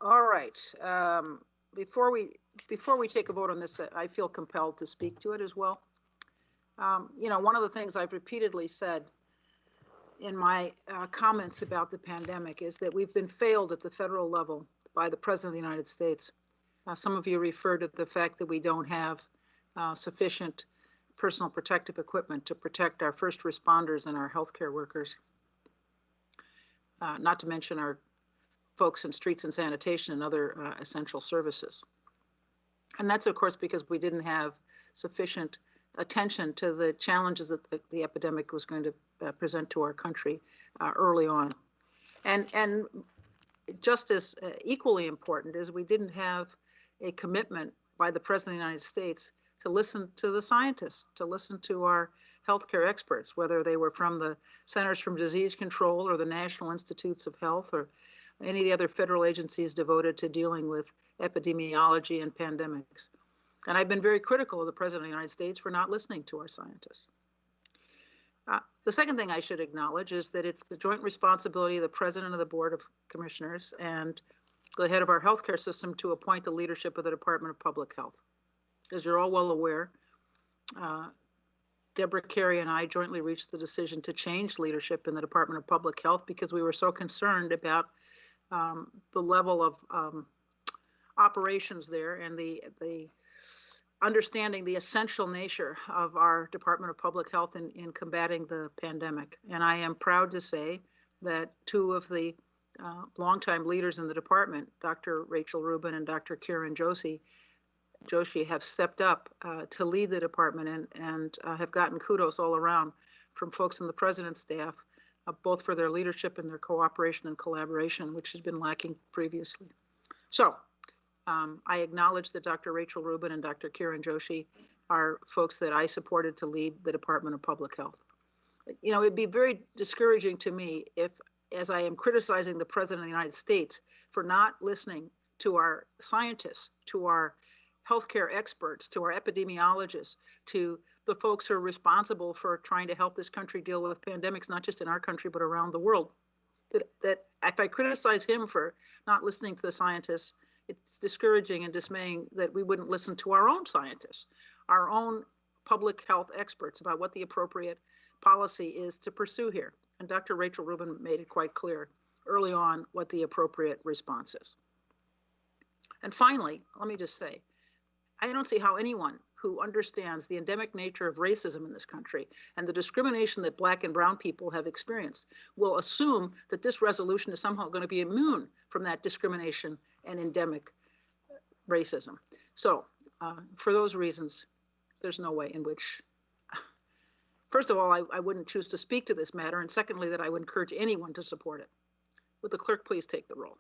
All right. Before we before we take a vote on this, I feel compelled to speak to it as well. One of the things I've repeatedly said in my comments about the pandemic is that we've been failed at the federal level by the President of the United States. Some of you refer to the fact that we don't have sufficient personal protective equipment to protect our first responders and our healthcare workers, not to mention our folks in streets and sanitation and other essential services. And that's, of course, because we didn't have sufficient attention to the challenges that the epidemic was going to present to our country early on. And just as equally important is we didn't have a commitment by the President of the United States to listen to the scientists, to listen to our healthcare experts, whether they were from the Centers for Disease Control or the National Institutes of Health or any of the other federal agencies devoted to dealing with epidemiology and pandemics. And I've been very critical of the President of the United States for not listening to our scientists. The second thing I should acknowledge is that it's the joint responsibility of the President of the Board of Commissioners and the head of our healthcare system to appoint the leadership of the Department of Public Health. As you're all well aware, Deborah Carey and I jointly reached the decision to change leadership in the Department of Public Health because we were so concerned about the level of operations there and the understanding the essential nature of our Department of Public Health in combating the pandemic. And I am proud to say that two of the longtime leaders in the department, Dr. Rachel Rubin and Dr. Kiran Joshi, have stepped up to lead the department and have gotten kudos all around from folks in the president's staff, both for their leadership and their cooperation and collaboration, which has been lacking previously. So I acknowledge that Dr. Rachel Rubin and Dr. Kiran Joshi are folks that I supported to lead the Department of Public Health. It'd be very discouraging to me if, as I am criticizing the President of the United States for not listening to our scientists, to our healthcare experts, to our epidemiologists, to the folks who are responsible for trying to help this country deal with pandemics, not just in our country, but around the world, that if I criticize him for not listening to the scientists, it's discouraging and dismaying that we wouldn't listen to our own scientists, our own public health experts about what the appropriate policy is to pursue here. And Dr. Rachel Rubin made it quite clear early on what the appropriate response is. And finally, let me just say, I don't see how anyone who understands the endemic nature of racism in this country and the discrimination that Black and brown people have experienced will assume that this resolution is somehow going to be immune from that discrimination and endemic racism. So for those reasons, there's no way in which, first of all, I wouldn't choose to speak to this matter, and secondly, that I would encourage anyone to support it. Would the clerk please take the roll?